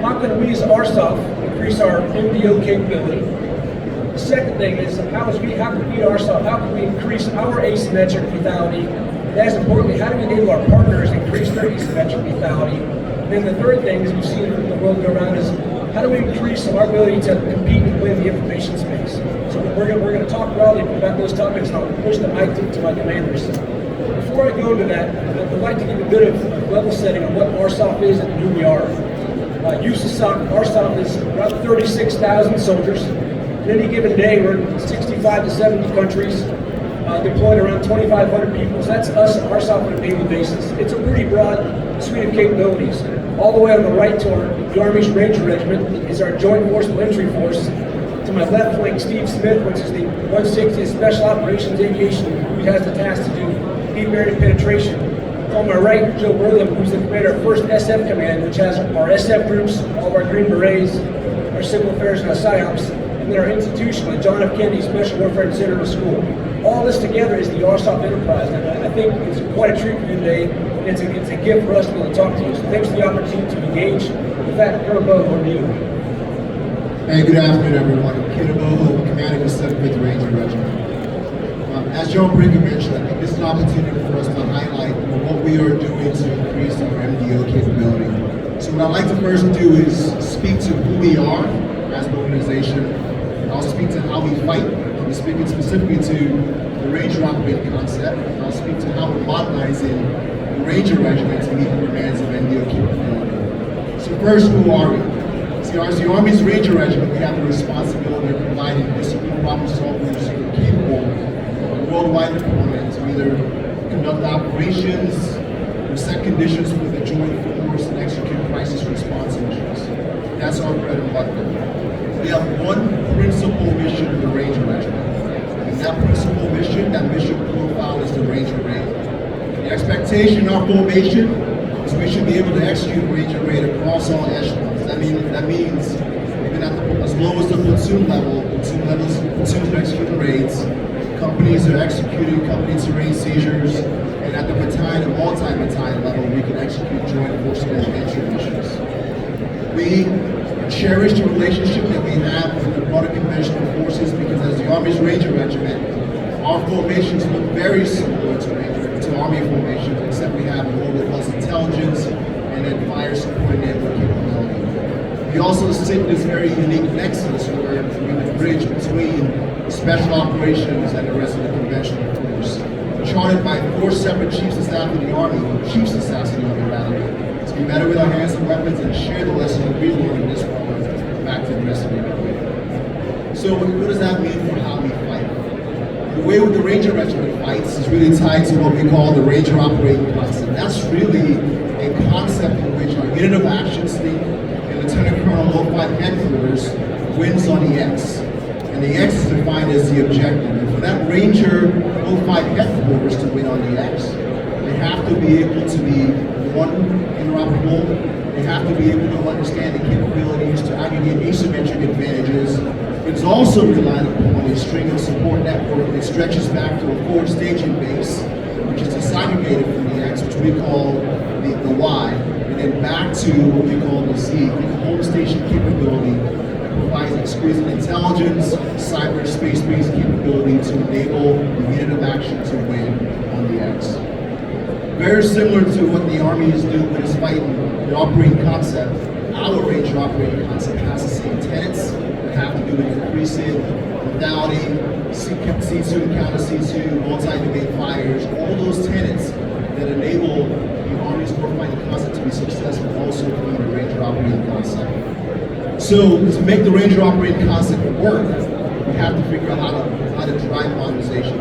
how can we as RSOF increase our MDO capability? The second thing is how can we RSOF, how can we increase our asymmetric lethality? And as importantly, how do we enable our partners to increase their asymmetric lethality? And then the third thing, as we've seen the world go around, is how do we increase our ability to compete and win the information space? So we're going to talk broadly about those topics, and I'll push the mic to my commanders. Before I go into that, I'd like to give a bit of level setting on what RSOF is and who we are. AUSA RSOF is about 36,000 soldiers. On any given day, we're in 65 to 70 countries, deployed around 2,500 people. So that's us, RSOF, on a daily basis. It's a pretty broad suite of capabilities. All the way on the right to the Army's Ranger Regiment is our Joint Forcible Entry Force. To my left flank, Steve Smith, which is the 160th Special Operations Aviation, who has the task to do deep area penetration. On my right, Joe Burlham, who's the commander of 1st SF Command, which has our SF groups, all of our Green Berets, our Civil Affairs and our PSYOPs, and then our institution, like John F. Kennedy Special Warfare Center School. All this together is the RSOF enterprise, and I think it's quite a treat for you today. It's a gift for us to be able to talk to you. So thanks for the opportunity to engage. In fact, Colonel Bo, over to you. Hey, good afternoon, everyone. I'm Colonel Bo, commanding the 7th Ranger Regiment. As John Brinker mentioned, I think this is an opportunity for us to highlight what we are doing to increase our MDO capability. So what I'd like to first do is speak to who we are as an organization, and I'll speak to how we fight. We're speaking specifically to the Ranger operating concept, and I'll speak to how we're modernizing the Ranger Regiment to meet the demands of MDO capability. So first, who are we? See, as the Army's Ranger Regiment, we have the responsibility of providing discipline problem solvers who are capable of worldwide deployment to either conduct operations or set conditions for the joint force and execute crisis response missions. That's our bread and butter. We have one principal mission of the Ranger Regiment. And that principal mission, that mission profile is the Ranger Raid. The expectation in our formation is we should be able to execute Ranger Raid across all echelons. That means even at as low as the platoon level, platoons are executing raids, companies are executing company terrain seizures, and at the battalion and multi-battalion level, we can execute joint forces and entry missions. We cherish the relationship that we have with the broader conventional forces because as the Army's Ranger Regiment, our formations look very similar to Army formations, except we have more robust intelligence and then fire support enabling capability. We also sit in this very unique nexus where we're the bridge between special operations and the rest of the conventional force. Charted by 4 separate chiefs of staff of the Army, chiefs of staff of the Army rather, to be better with our hands and weapons and share the lessons that we've learned in this war back to the rest of the Army. So what does that mean for how we fight? The way the Ranger Regiment fights is really tied to what we call the Ranger operating concept. That's really a concept in which our unit of action state and Lieutenant Colonel Low 5 headquarters wins on the X. And the X is defined as the objective. And for that Ranger Low 5 headquarters to win on the X, they have to be able to be, one, interoperable. They have to be able to understand the capabilities to aggregate asymmetric advantages. It's also reliant upon a string of support network that stretches back to a forward staging base, which is disaggregated from the X, which we call the Y, and then back to what we call the Z, the home station capability that provides exquisite intelligence, cyberspace-based capability to enable the unit of action to win on the X. Very similar to what the Army is doing with its fighting, the operating concept, our Ranger operating concept has the same tenets that have to do with increasing lethality, C2 and counter C2, multi-domain fires, all those tenets that enable the Army's warfighting concept to be successful also through the Ranger operating concept. So to make the Ranger operating concept work, we have to figure out how to drive modernization.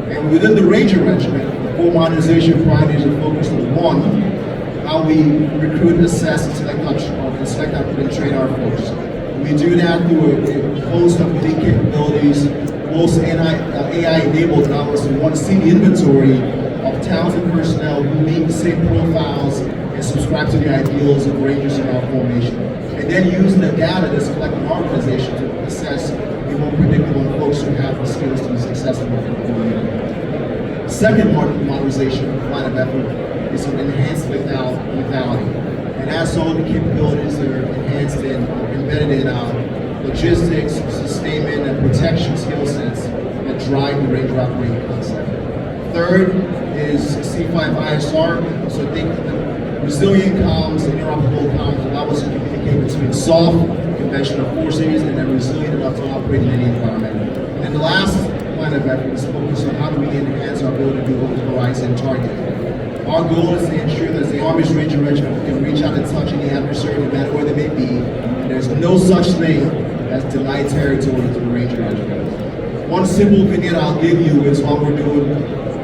And within the Ranger Regiment, the 4 modernization priorities are focused on one, how we recruit, assess, and select and train our force. We do that through a host of unique capabilities, most AI enabled, and obviously want to see the inventory of talented personnel who meet the same profiles and subscribe to the ideals of Rangers in our formation. And then using the data that's collected in our organization to assess the more predictable folks who have the skills to be successful in the community. Second modernization line of effort is to enhance lethality. And as all the capabilities are enhanced logistics, sustainment, and protection skill sets that drive the Ranger operating concept. Third is C5ISR, so think the resilient comms and interoperable comms allow us to communicate between soft, conventional forces, and then resilient enough to operate in any environment. And the last line of effort is focused on how do we enhance our ability to do over-the-horizon targeting. Our goal is to ensure that the Army's Ranger Regiment can reach out and touch any adversary, no matter where they may be, and there's no such thing as denied territory to the Ranger Regiment. One simple vignette I'll give you is what we're doing.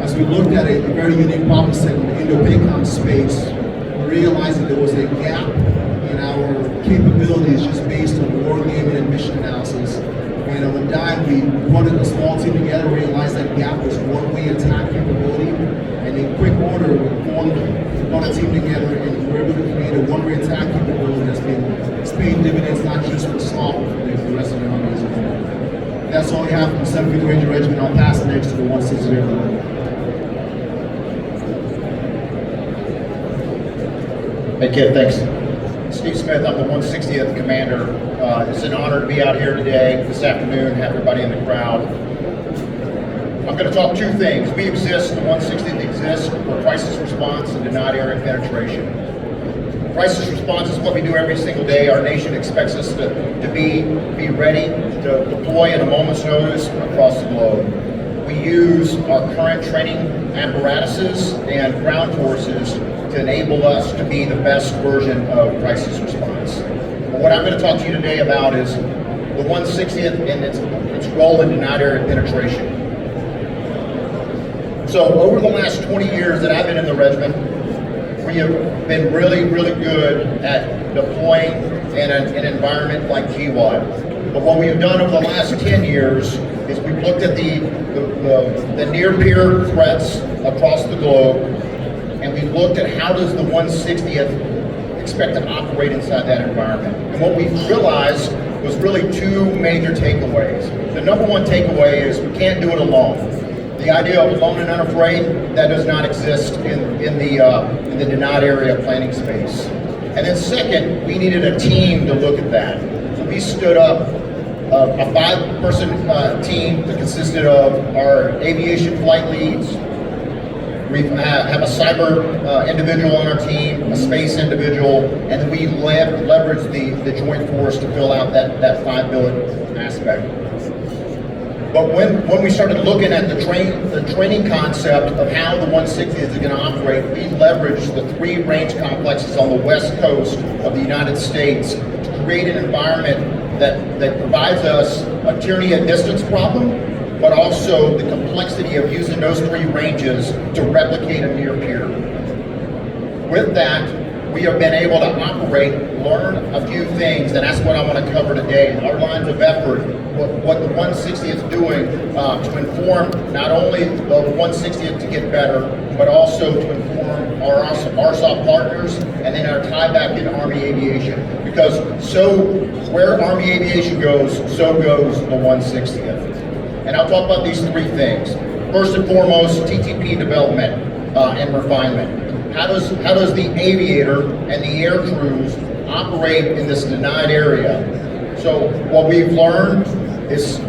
As we looked at a very unique problem set in the Indo-PACOM space, we realized that there was a gap in our capabilities just based on war gaming and mission analysis. And on the dime, we brought a small team together, realized that gap was one-way attack capability, and in quick order, we brought a team together and we were able to create a one-way attack capability that's paying dividends not just for SOF, but for the rest of the Army as a whole. That's all we have from the 7th Ranger Regiment. I'll pass it next to the 160. Hey kid, thanks. Steve Smith, I'm the 160th Commander. It's an honor to be out here today, this afternoon, have everybody in the crowd. I'm going to talk two things. We exist, the 160th exists for crisis response and denied area penetration. Crisis response is what we do every single day. Our nation expects us to be ready to deploy at a moment's notice across the globe. We use our current training apparatuses and ground forces to enable us to be the best version of crisis response. But what I'm going to talk to you today about is the 160th and its role in denied area penetration. So over the last 20 years that I've been in the regiment, we have been really, really good at deploying in an environment like GWAD. But what we've done over the last 10 years is we've looked at the near-peer threats across the globe, and we looked at how does the 160th expect to operate inside that environment. And what we realized was really two major takeaways. The number one takeaway is we can't do it alone. The idea of alone and unafraid, that does not exist in the denied area planning space. And then second, we needed a team to look at that. So we stood up a 5-person team that consisted of our aviation flight leads. We have a cyber individual on our team, a space individual, and then we leveraged the joint force to fill out that 5-billet aspect. But when we started looking at the training concept of how the 160th is going to operate, we leveraged the 3 range complexes on the west coast of the United States to create an environment that provides us a tyranny at distance problem, but also the complexity of using those 3 ranges to replicate a near peer. With that, we have been able to operate, learn a few things, and that's what I want to cover today. Our lines of effort, what the 160th is doing to inform not only the 160th to get better, but also to inform our ARSOP partners, and then our tie back into Army Aviation. Because where Army Aviation goes, so goes the 160th. And I'll talk about these 3 things. First and foremost, TTP development and refinement. How does the aviator and the air crews operate in this denied area? So what we've learned is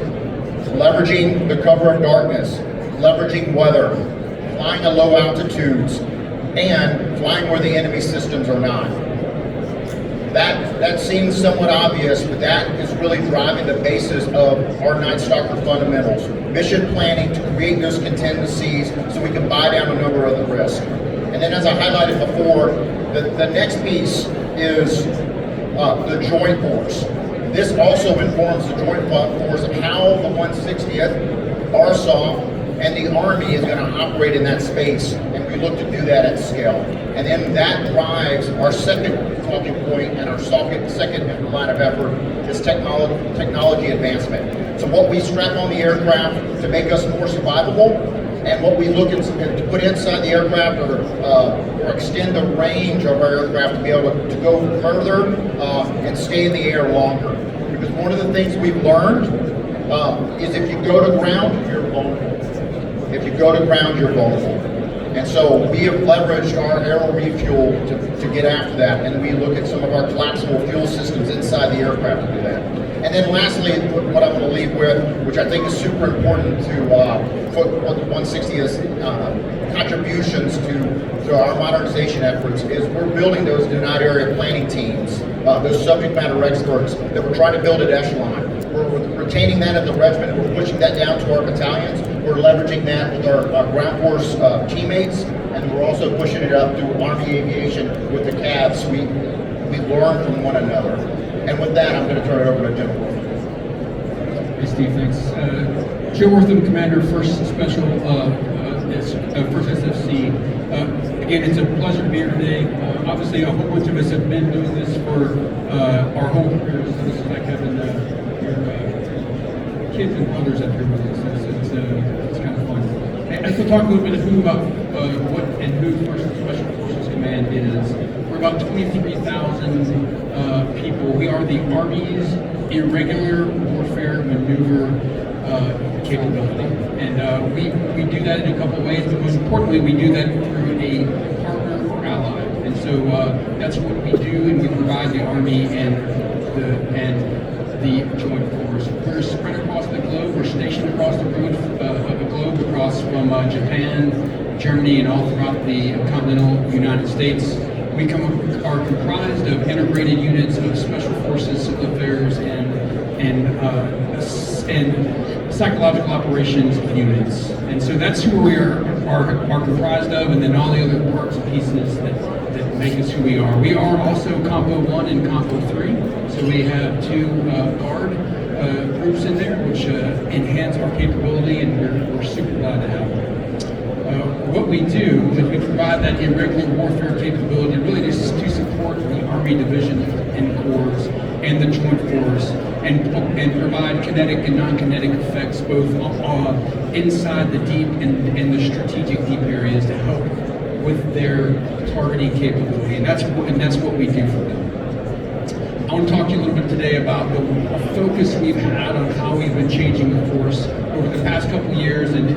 leveraging the cover of darkness, leveraging weather, flying at low altitudes, and flying where the enemy systems are not. That seems somewhat obvious, but that is really driving the basis of our Night Stalker fundamentals. Mission planning to create those contingencies so we can buy down a number of the risk. And then as I highlighted before, the next piece is the joint force. This also informs the joint force of how the 160th, ARSOF, and the Army is going to operate in that space, and we look to do that at scale. And then that drives our second talking point and our second line of effort is technology advancement. So what we strap on the aircraft to make us more survivable, and what we look to put inside the aircraft or extend the range of our aircraft to be able to go further and stay in the air longer. Because one of the things we've learned is if you go to ground, you're vulnerable. If you go to ground, you're vulnerable. And so we have leveraged our aero refuel to get after that, and we look at some of our collapsible fuel systems inside the aircraft to do that. And then lastly, what I'm going to leave with, which I think is super important to put what the 160 is contributions to our modernization efforts, is we're building those denied area planning teams, those subject matter experts that we're trying to build at echelon. We're retaining that at the regiment, we're pushing that down to our battalions, we're leveraging that with our ground force teammates, and we're also pushing it up through Army Aviation with the CAVs. We learn from one another. And with that, I'm going to turn it over to Jim. Hey Steve, thanks. Joe Wortham, Commander, 1st Special, First SFC. Again, it's a pleasure to be here today. Obviously, a whole bunch of us have been doing this for our whole careers. So this is like having your kids and brothers up here with us. It's kind of fun. I will talk a little bit of what and who First Special Forces Command is. We're about 23,000 people. We are the Army's irregular warfare maneuver capability. And we do that in a couple ways, but most importantly, we do that through a partner or ally. And so that's what we do, and we provide the Army and the Joint Force. We're spread across the globe. We're stationed across the globe, across from Japan, Germany, and all throughout the continental United States. We are comprised of integrated units of Special Forces, Civil Affairs, and psychological operations units. And so that's who we are comprised of, and then all the other parts and pieces that make us who we are. We are also Compo 1 and Compo 3, so we have 2 guard groups in there, which enhance our capability, and we're super glad to have them. What we do is we provide that irregular warfare capability really just to support the Army Division and Corps and the Joint Force, and provide kinetic and non-kinetic effects both inside the deep and the strategic deep areas to help with their targeting capability, and that's what we do for them. I want to talk to you a little bit today about the focus we've had on how we've been changing the force over the past couple of years and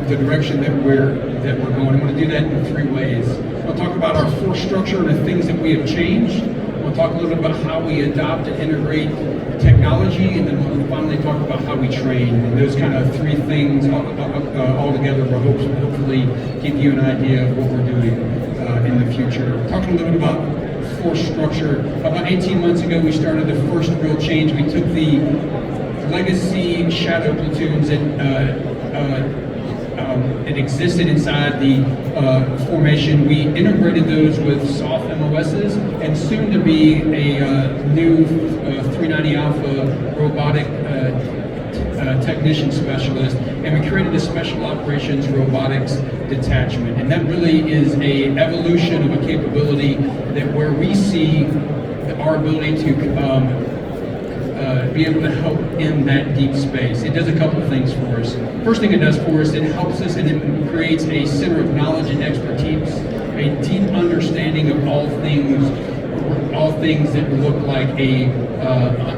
the direction that we're going. I'm going to do that in 3 ways. I'll talk about our force structure and the things that we have changed. We'll talk a little bit about how we adopt and integrate technology, and then we'll finally talk about how we train. And those kind of 3 things all together will hopefully give you an idea of what we're doing in the future. Talking a little bit about force structure. About 18 months ago, we started the first real change. We took the legacy shadow platoons that existed inside the formation. We integrated those with soft MOSs and soon to be a new 390 Alpha robotic technician specialist, and we created a special operations robotics detachment, and that really is a evolution of a capability that where we see our ability to be able to help in that deep space. It does a couple of things for us. First thing it does for us, it helps us and it creates a center of knowledge and expertise, a deep understanding of all things that look like an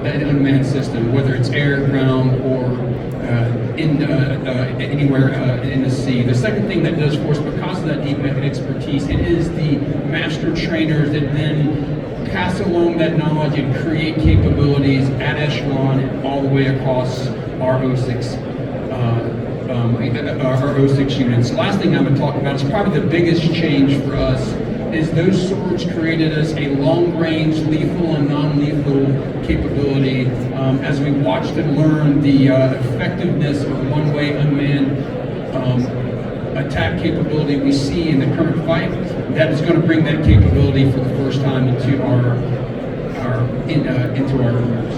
unmanned system, whether it's air, ground, or anywhere in the sea. The second thing that does for us, because of that deep expertise, it is the master trainers that then pass along that knowledge and create capabilities at echelon all the way across our 06 units. The last thing I'm going to talk about is probably the biggest change for us is those swords created us a long-range lethal and non-lethal capability as we watched and learned the effectiveness of one-way unmanned attack capability we see in the current fight. That is going to bring that capability for the first time into our groups.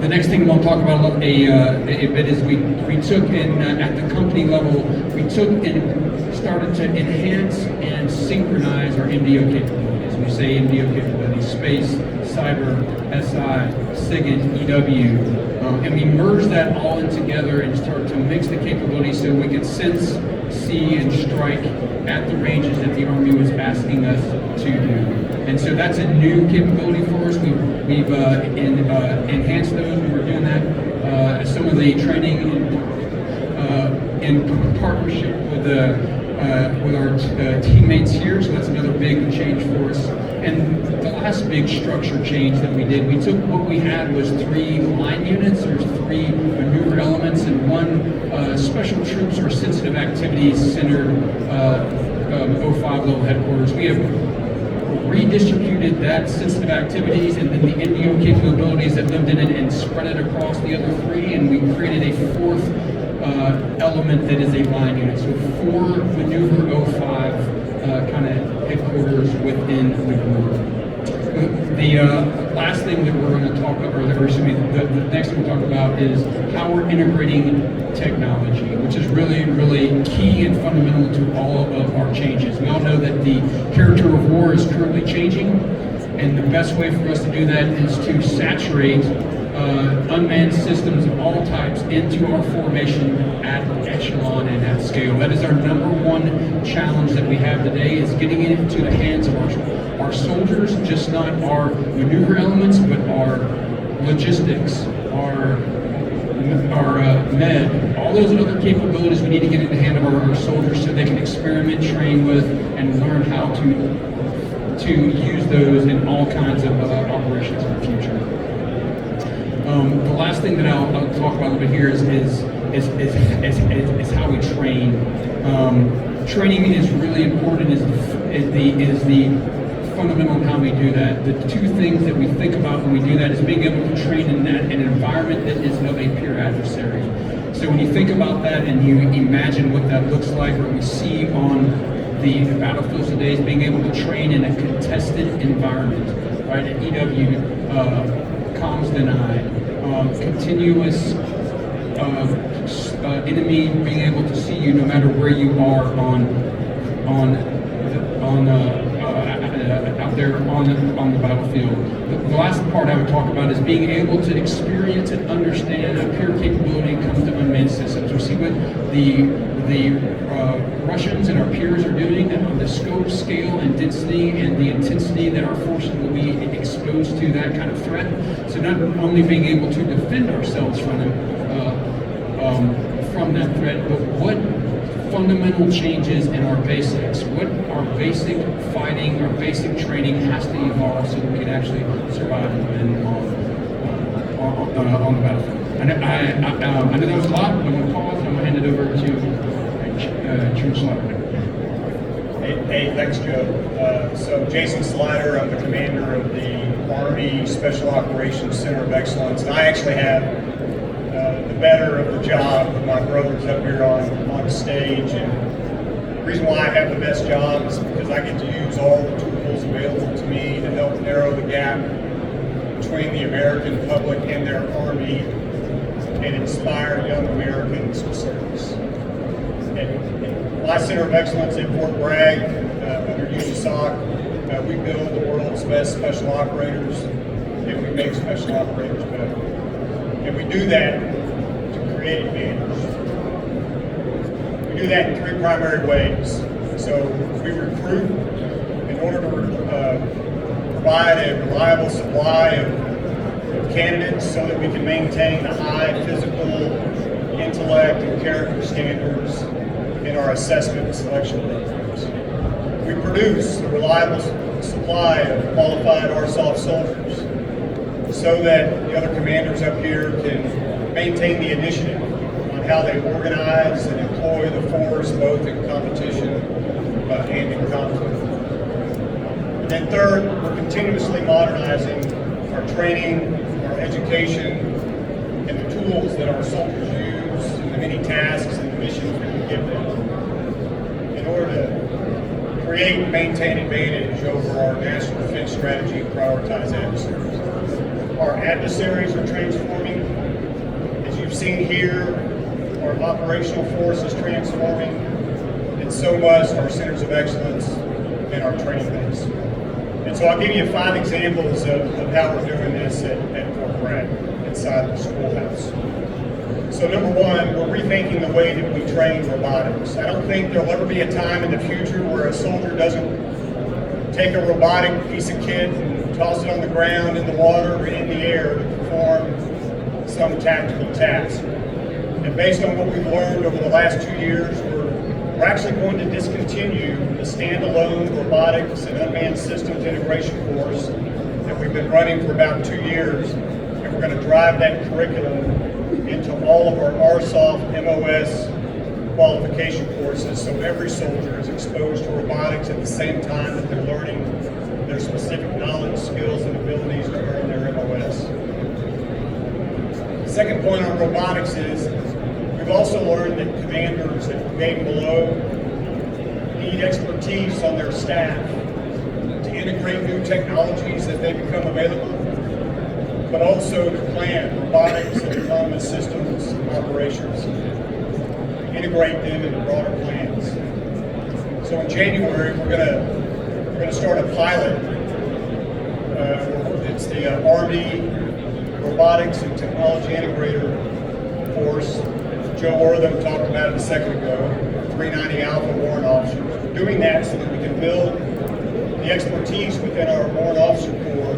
The next thing we'll talk about a bit is we took at the company level, we took and started to enhance and synchronize our MDO capabilities. We say MDO capabilities: space, cyber, SI, SIGINT, EW, and we merged that all in together and started to mix the capabilities so we could sense, see, and strike at the ranges that the Army was asking us to do. And so that's a new capability for us. We've enhanced those. We were doing that. Some of the training in partnership with our teammates here. So that's another big change for us. And the last big structure change that we did, we took what we had was 3 line units, there's 3 maneuver elements, and 1 special troops or sensitive activities centered 05 level headquarters. We have redistributed that sensitive activities and then the NDO capabilities that lived in it and spread it across the other 3, and we created a 4th element that is a line unit. So 4 maneuver 05 kind of headquarters within the group. The last thing that we're going to talk about, or excuse me, the next thing we'll talk about is how we're integrating technology, which is really, really key and fundamental to all of our changes. We all know that the character of war is currently changing, and the best way for us to do that is to saturate unmanned systems of all types into our formation at echelon and at scale. That is our #1 challenge that we have today, is getting it into the hands of our soldiers, just not our maneuver elements, but our logistics, our med, all those other capabilities we need to get in the hand of our soldiers so they can experiment, train with, and learn how to use those in all kinds of operations in the future. The last thing that I'll talk about a little bit here is how we train. Training is really important. Is the fundamental in how we do that. The 2 things that we think about when we do that is being able to train in an environment that is of a peer adversary. So when you think about that and you imagine what that looks like, or we see on the battlefields today, is being able to train in a contested environment, right? At EW, comms denied, continuous enemy being able to see you no matter where you are out there on the battlefield. The last part I would talk about is being able to experience and understand a peer capability when it comes to unmanned systems. We see what the Russians and our peers are doing, the scope, scale, and density, and the intensity that our forces will be exposed to that kind of threat. So not only being able to defend ourselves from them, from that threat, but what fundamental changes in our basics, what our basic fighting, our basic training has to evolve so that we can actually survive and win on the battlefield. I know that was a lot, but I'm going to pause and I'm going to hand it over to Chief Slider. Hey, thanks, Joe. So Jason Slider, I'm the commander of the Army Special Operations Center of Excellence, and I actually have the better of the job of my brothers up here on stage. And the reason why I have the best job is because I get to use all the tools available to me to help narrow the gap between the American public and their Army and inspire young Americans to service. And my Center of Excellence in Fort Bragg, under USAC, we build the world's best special operators, and we make special operators better. And we do that to create advantage. We do that in 3 primary ways. So we recruit in order to provide a reliable supply of candidates so that we can maintain the high physical, intellect, and character standards in our assessment and selection programs. We produce a reliable supply of qualified RSOF soldiers so that the other commanders up here can maintain the initiative on how they organize and employ the force both in competition and in conflict. And then third, we're continuously modernizing our training, our education, and the tools that our soldiers use and the many tasks and missions that we give them in order to create and maintain advantage over our national defense strategy and prioritize adversaries. Our adversaries are transforming. As you've seen here, our operational force is transforming, and so must our centers of excellence and our training base. And so I'll give you 5 examples of how we're doing this at Fort Bragg, inside the schoolhouse. So number 1, we're rethinking the way that we train robotics. I don't think there'll ever be a time in the future where a soldier doesn't take a robotic piece of kit and toss it on the ground, in the water, or in the air to perform some tactical task. And based on what we've learned over the last 2 years, we're We're actually going to discontinue the standalone robotics and unmanned systems integration course that we've been running for about 2 years, and we're going to drive that curriculum into all of our RSOF MOS qualification courses, so every soldier is exposed to robotics at the same time that they're learning their specific knowledge, skills, and abilities to earn their MOS. The second point on robotics is we've also learned that commanders at brigade below need expertise on their staff to integrate new technologies as they become available, but also to plan robotics and autonomous systems operations, integrate them into broader plans. So in January, we're going to start a pilot. It's the Army Robotics and Technology Integrator course. Joe Wortham talked about it a second ago. 390 Alpha warrant officers. We're doing that so that we can build the expertise within our warrant officer corps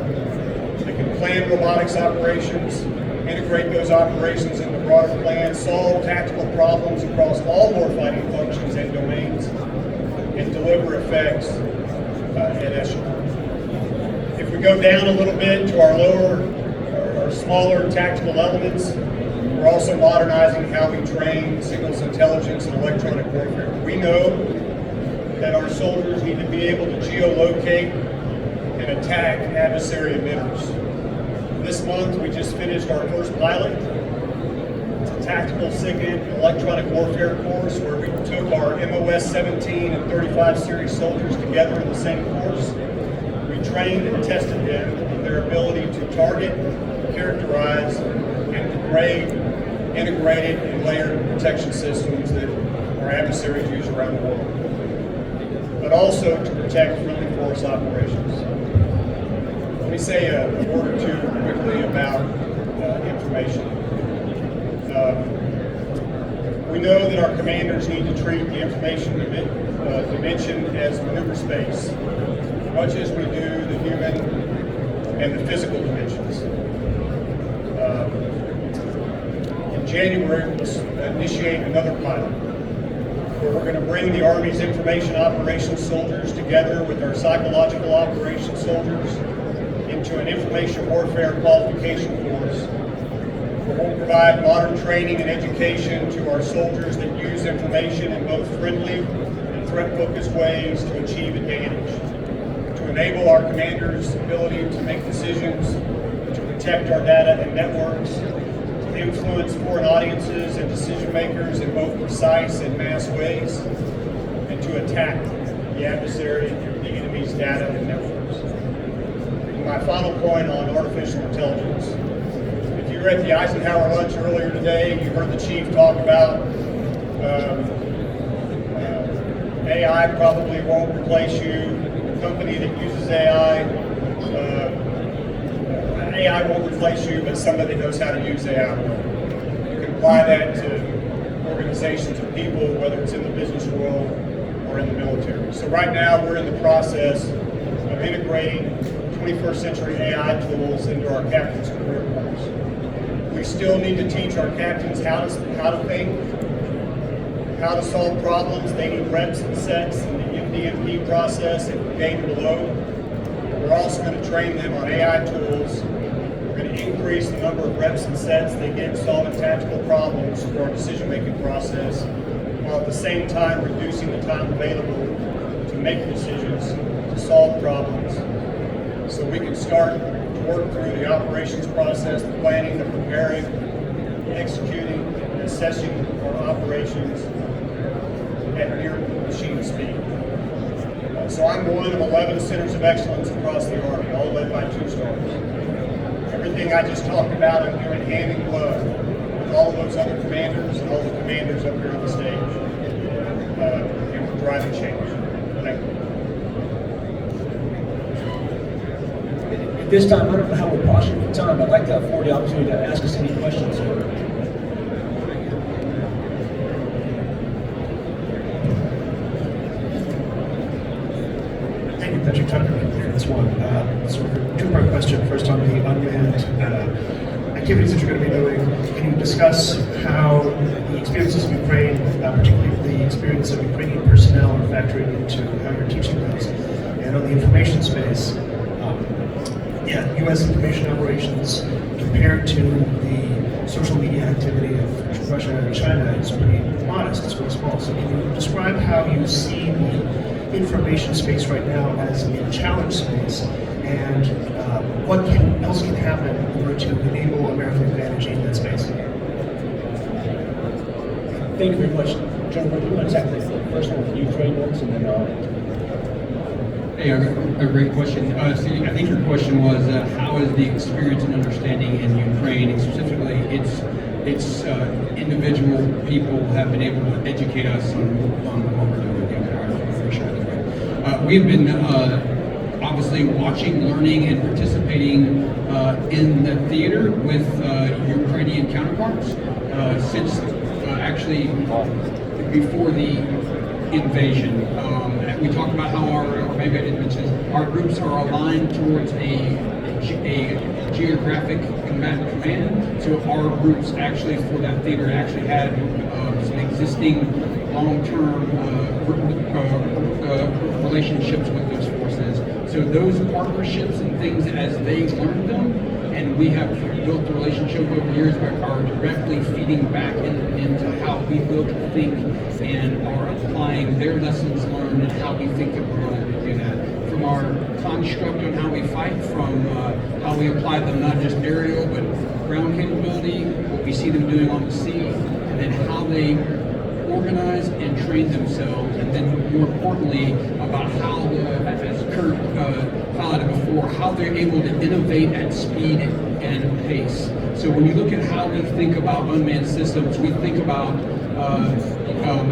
that can plan robotics operations, integrate those operations into broader plans, solve tactical problems across all warfighting functions and domains, and deliver effects at echelon. If we go down a little bit to our smaller tactical elements, we're also modernizing how we train signals intelligence and electronic warfare. We know that our soldiers need to be able to geolocate and attack adversary emitters. This month, we just finished our first pilot. It's a tactical SIGINT electronic warfare course where we took our MOS 17 and 35 series soldiers together in the same course. We trained and tested them on their ability to target, characterize, and degrade integrated and layered protection systems that our adversaries use around the world, but also to protect friendly force operations. Let me say a word or two quickly about information. We know that our commanders need to treat the information dimension as maneuver space, much as we do the human and the physical dimensions. In January, we'll initiate another pilot where we're going to bring the Army's information operations soldiers together with our psychological operations soldiers into an information warfare qualification course where we'll provide modern training and education to our soldiers that use information in both friendly and threat-focused ways to achieve advantage, to enable our commanders' ability to make decisions, to protect our data and networks, to influence foreign audiences and decision makers in both precise and mass ways, and to attack the adversary, the enemy's data and networks. My final point on artificial intelligence. If you were at the Eisenhower lunch earlier today, you heard the chief talk about AI probably won't replace you. The company that uses AI won't replace you, but somebody knows how to use AI will. You can apply that to organizations and people, whether it's in the business world or in the military. So right now we're in the process of integrating 21st century AI tools into our captain's career course. We still need to teach our captains how to think, how to solve problems. They need reps and sets in the MDMP process at brigade below. We're also going to train them on AI tools. We're going to increase the number of reps and sets they get solving tactical problems for our decision-making process, while at the same time reducing the time available to make decisions, to solve problems, so we can start to work through the operations process, the planning, the preparing, the executing, and assessing our operations at near machine speed. So I'm one of 11 centers of excellence across the Army, all led by 2 stars. Everything I just talked about, I'm doing hand in glove with all of those other commanders and all the commanders up here on the stage. And we're driving change. Thank you. At this time, I don't know how we're posturing for time, but I'd like to afford the opportunity to ask us any questions. Thank you, Patrick Tucker. This one, sort of a two-part question. First on the unmanned activities that you're going to be doing, can you discuss how the experiences of Ukraine, particularly the experience of Ukrainian personnel, are factoring into how you're teaching those? And on the information space, U.S. information operations compared to the social media activity of Russia and China is pretty modest, it's pretty small. So can you describe how you see the information space right now as a challenge space, and what else can happen in order to enable American advantage in that space? Thank you very much. General, you want to tackle the first one, the Ukraine ones, and then Hey, a great question. See, I think your question was how is the experience and understanding in Ukraine, and specifically its individual people have been able to educate us on what we're doing. We've been obviously watching, learning, and participating in the theater with Ukrainian counterparts since actually before the invasion. We talked about how or maybe I didn't mention this, our groups are aligned towards a geographic command. So our groups actually for that theater actually had some existing long-term relationships with those forces. So those partnerships and things as they learned them, and we have built the relationship over years, are directly feeding back into how we build and think and are applying their lessons learned and how we think that we're going to do that. From our construct on how we fight, from how we apply them not just aerial but ground capability, what we see them doing on the sea, and then how they organize and train themselves, and then more importantly about how, as Kurt highlighted before, how they're able to innovate at speed and pace. So when you look at how we think about unmanned systems, we think about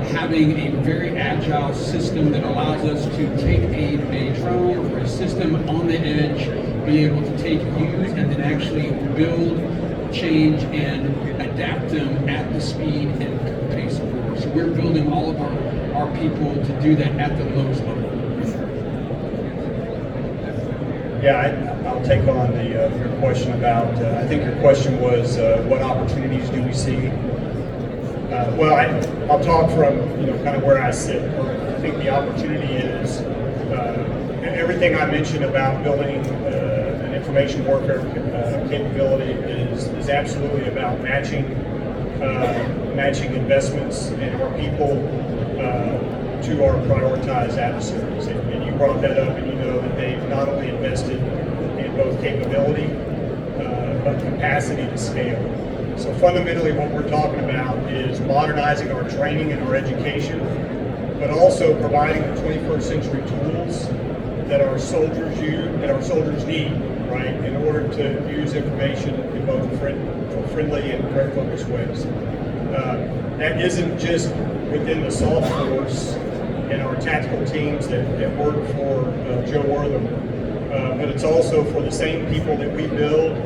having a very agile system that allows us to take a drone or a system on the edge, be able to take, use, and then actually build, change, and adapt them at the speed and pace of war. So we're building all of our people to do that at the lowest level. Yeah, I'll take on your question about, I think your question was, what opportunities do we see? Well, I'll talk from, kind of where I sit. I think the opportunity is, everything I mentioned about building an information warfare capability is absolutely about matching investments in our people to our prioritized adversaries. And you brought that up, and you know that they've not only invested in both capability, but capacity to scale. So fundamentally what we're talking about is modernizing our training and our education, but also providing the 21st century tools that our soldiers need, right, in order to use information in both friendly and threat focused ways. That isn't just within the soft force and our tactical teams that work for Joe Wortham, but it's also for the same people that we build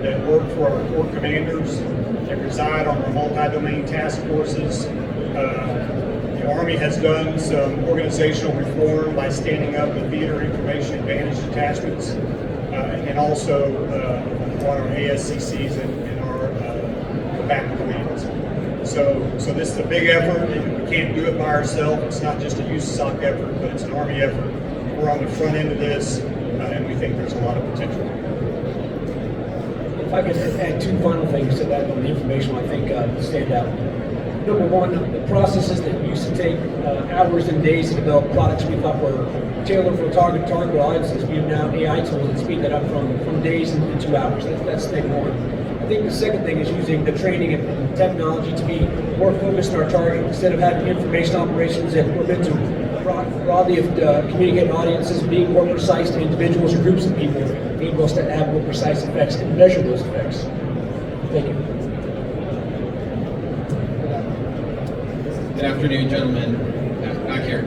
that work for our corps commanders, that reside on our multi-domain task forces. The Army has done some organizational reform by standing up the Theater Information Advantage Detachments, and also on our ASCCs and our combatant commands. So this is a big effort, and we can't do it by ourselves. It's not just a USASOC effort, but it's an Army effort. We're on the front end of this, and we think there's a lot of potential. if I could add two final things to that on the information I think stand out. Number one, the processes that used to take hours and days to develop products we thought were tailored for target audiences, we have now AI tools that speed that up from days into 2 hours. That's thing one. I think the second thing is using the training and technology to be more focused on our target instead of having information operations that were meant to broadly communicate audiences, being more precise to individuals or groups of people, enable us to have more precise effects and measure those effects. Thank you. Good afternoon, gentlemen. Back here.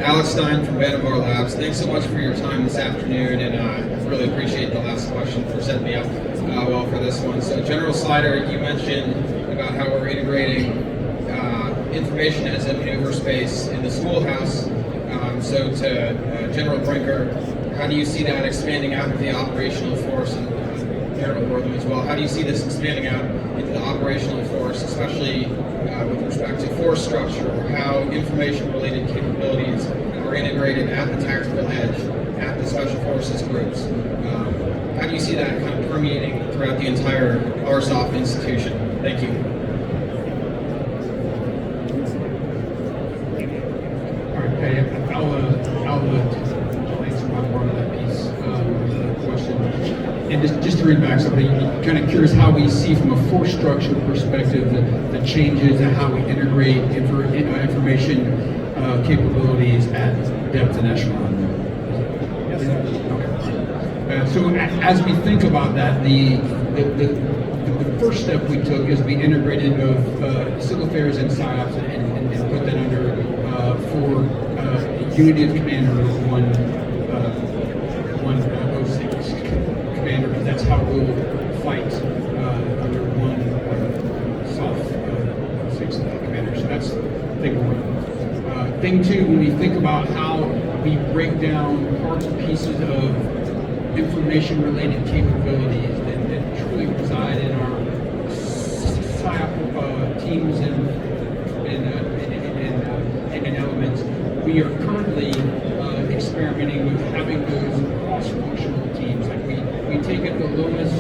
Alex Stein from Vannevar Labs. Thanks so much for your time this afternoon, and I really appreciate the last question for setting me up well for this one. So, General Slider, you mentioned about how we're integrating information as a maneuver space in the schoolhouse. So, to General Brinker, how do you see that expanding out of the operational force? And inherent with them as well. How do you see this expanding out into the operational force, especially with respect to force structure, how information-related capabilities are integrated at the tactical edge, at the special forces groups? How do you see that kind of permeating throughout the entire RSOF institution? Thank you. All right, hey, I'll answer my part of that piece of the question. And just to read back something, kind of curious how we see from a force structure perspective the changes and how we integrate information capabilities at depth and echelon. Okay. So as we think about that, the first step we took is we integrated both civil affairs and PSYOPs and put that under for unity of commander one 06 commander, because that's how we'll fight under one soft 6 commander. So that's thing one. Thing two, when we think about how we break down parts and pieces of information-related capabilities that truly reside in our PSYOP teams and elements, we are currently experimenting with having those cross-functional teams. Like we take at the lowest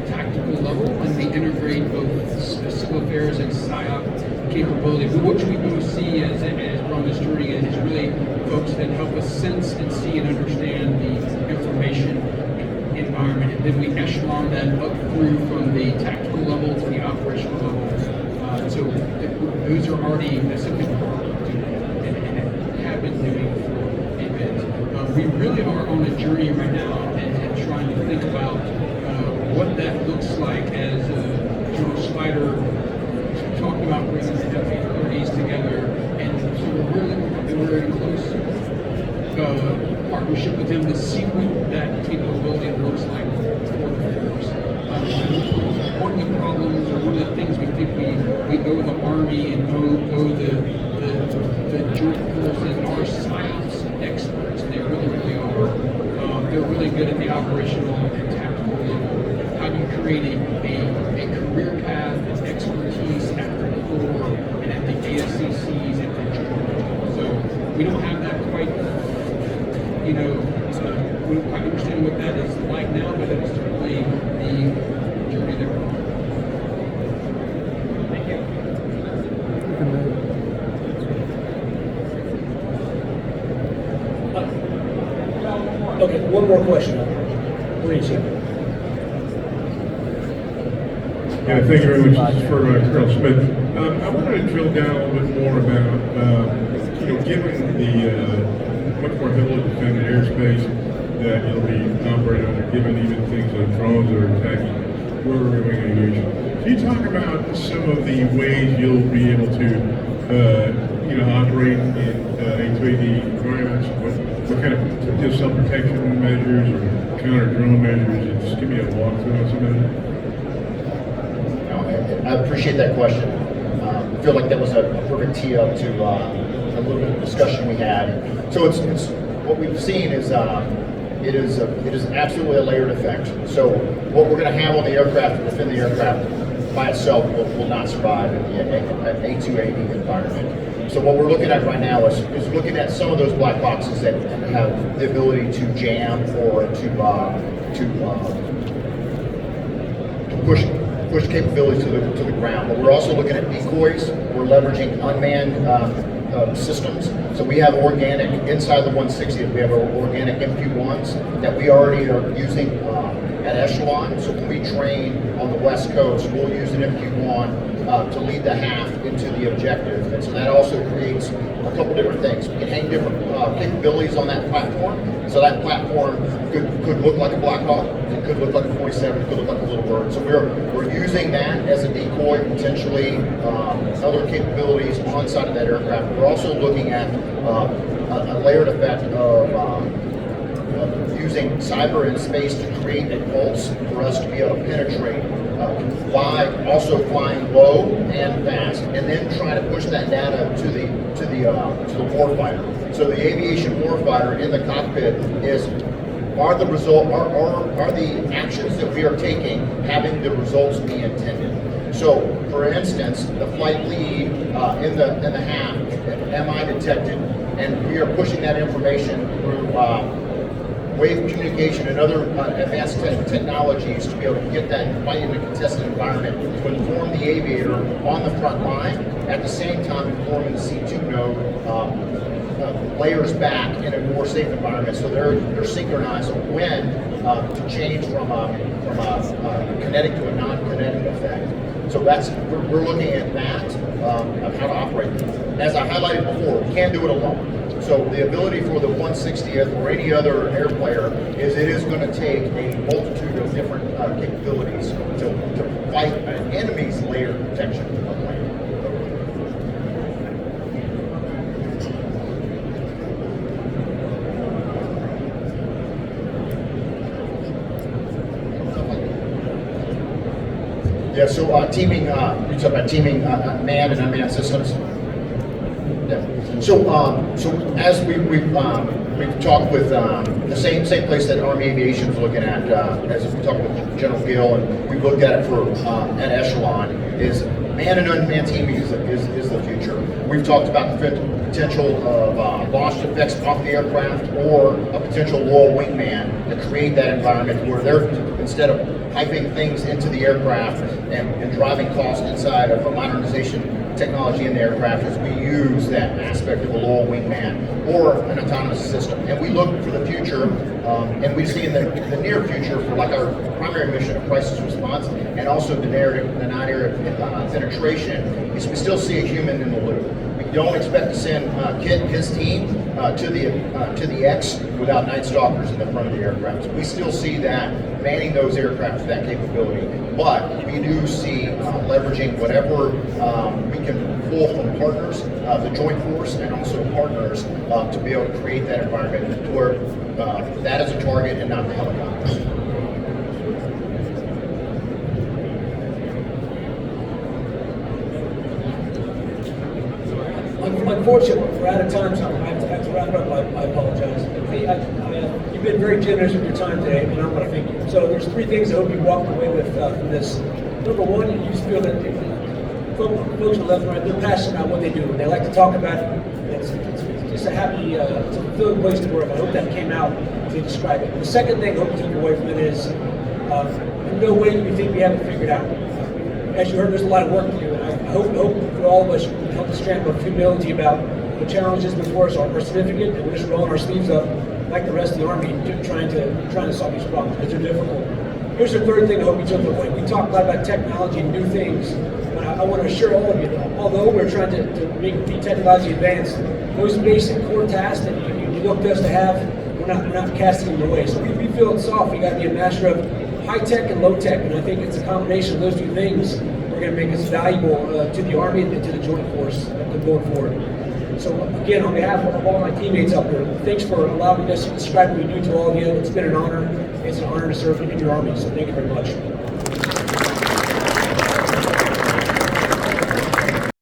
tactical level and we integrate both civil affairs and PSYOP capability. But what we do see as we're on this journey is really folks that help us sense and see and understand the information environment, and then we echelon that up through from the tactical level to the operational level. So those are already something and have been doing for a bit. We really are on a journey right now and trying to think about what that looks like as General Slider talked about bringing the F-830s together, and so we're in close partnership with them to see what that capability looks like for the force. One of the problems, or one of the things we think we owe the Army and owe the joint forces are PSYOPs experts. They really are. They're really good at the operational and tactical level. How do you create a career path and expertise at the Corps and at the ASCCs and the joint? So we don't have that quite. We don't quite understand what that is like now, but it's certainly the journey that we're on. Thank you. Okay, one more question. Please. Yeah, thank you very much. This is for Colonel Smith. I wanted to drill down a little bit more about, given the much more heavily defended airspace that you'll be operating under, given even things like drones that are attacking rotary wing aviation. Can you talk about some of the ways you'll be able to, operate in A2AD environments? What kind of self-protection measures or counter-drone measures? Just give me a walkthrough on some of that. I appreciate that question. I feel like that was a perfect tee up to a little bit of discussion we had. So it's what we've seen is it is absolutely a layered effect. So what we're going to have on the aircraft to defend the aircraft by itself will not survive in the A2AD environment. So what we're looking at right now is looking at some of those black boxes that have the ability to jam or to push capabilities to the ground. But we're also looking at decoys. We're leveraging unmanned systems. So we have organic, inside the 160, we have organic MQ-1s that we already are using at Echelon. So when we train on the West Coast, we'll use an MQ-1 to lead the half into the objective. And so that also creates a couple different things. We can hang different capabilities on that platform. So that platform could look like a Black Hawk, it could look like a 47, it could look like a Little Bird. So we're using that as a decoy, potentially other capabilities on side of that aircraft. We're also looking at a layered effect of using cyber and space to create a pulse for us to be able to penetrate by also flying low and fast, and then try to push that data to the warfighter. So the aviation warfighter in the cockpit is are the result, are the actions that we are taking having the results we intended? So, for instance, the flight lead in the half, MI detected, and we are pushing that information through wave communication and other advanced technologies to be able to get that flight in a contested environment to inform the aviator on the front line, at the same time informing the C2 node layers back in a more safe environment, so they're synchronized on when to change from a kinetic to a non-kinetic effect. So we're looking at that of how to operate. As I highlighted before, we can't do it alone. So the ability for the 160th or any other air player is it is going to take a multitude of different capabilities to fight an enemy's layer protection of land. Yeah, so teaming, you talk about teaming manned and unmanned systems. Yeah. So as we've talked with the same place that Army Aviation is looking at, as we talked with General Gill, and we've looked at it for at Echelon, is manned and unmanned teaming is the future. We've talked about the potential of launch effects off the aircraft, or a potential loyal wingman to create that environment where they're, instead of piping things into the aircraft and driving costs inside of a modernization technology in the aircraft, as we use that aspect of a loyal wingman or an autonomous system. And we look for the future, and we see in the near future for like our primary mission of crisis response, and also the non-area penetration, is we still see a human in the loop. We don't expect to send Kit and his team to the X without Night Stalkers in the front of the aircraft. So we still see that manning those aircraft with that capability. But we do see leveraging whatever we can pull from partners, the Joint Force, and also partners to be able to create that environment to where that is a target and not the helicopters. Unfortunately, we're out of time, so I have to wrap up. I apologize. You've been very generous with your time today, and I want to thank you. So there's three things I hope you walked away with from this. Number one, you just feel that folks on the left and right, they're passionate about what they do. They like to talk about it. It's just a happy, it's a fulfilling place to work. I hope that came out to describe it. The second thing I hope you took away from it is, in no way do we think we have it figured out. As you heard, there's a lot of work to do, and I hope for all of us, you can help us strand with humility about the challenges before us are significant, and we're just rolling our sleeves up like the rest of the Army, trying to solve these problems because they're difficult. Here's the third thing I hope you took away. We talked a lot about technology and new things, but I want to assure all of you that although we're trying to be technologically advanced, those basic core tasks that you look to us to have, we're not casting them away. So we feel it's soft. We got to be a master of high tech and low tech, and I think it's a combination of those two things are going to make us valuable to the Army and to the Joint Force going forward. So again, on behalf of all my teammates out there, thanks for allowing us to describe what we do to all of you. It's been an honor. It's an honor to serve in your Army, so thank you very much.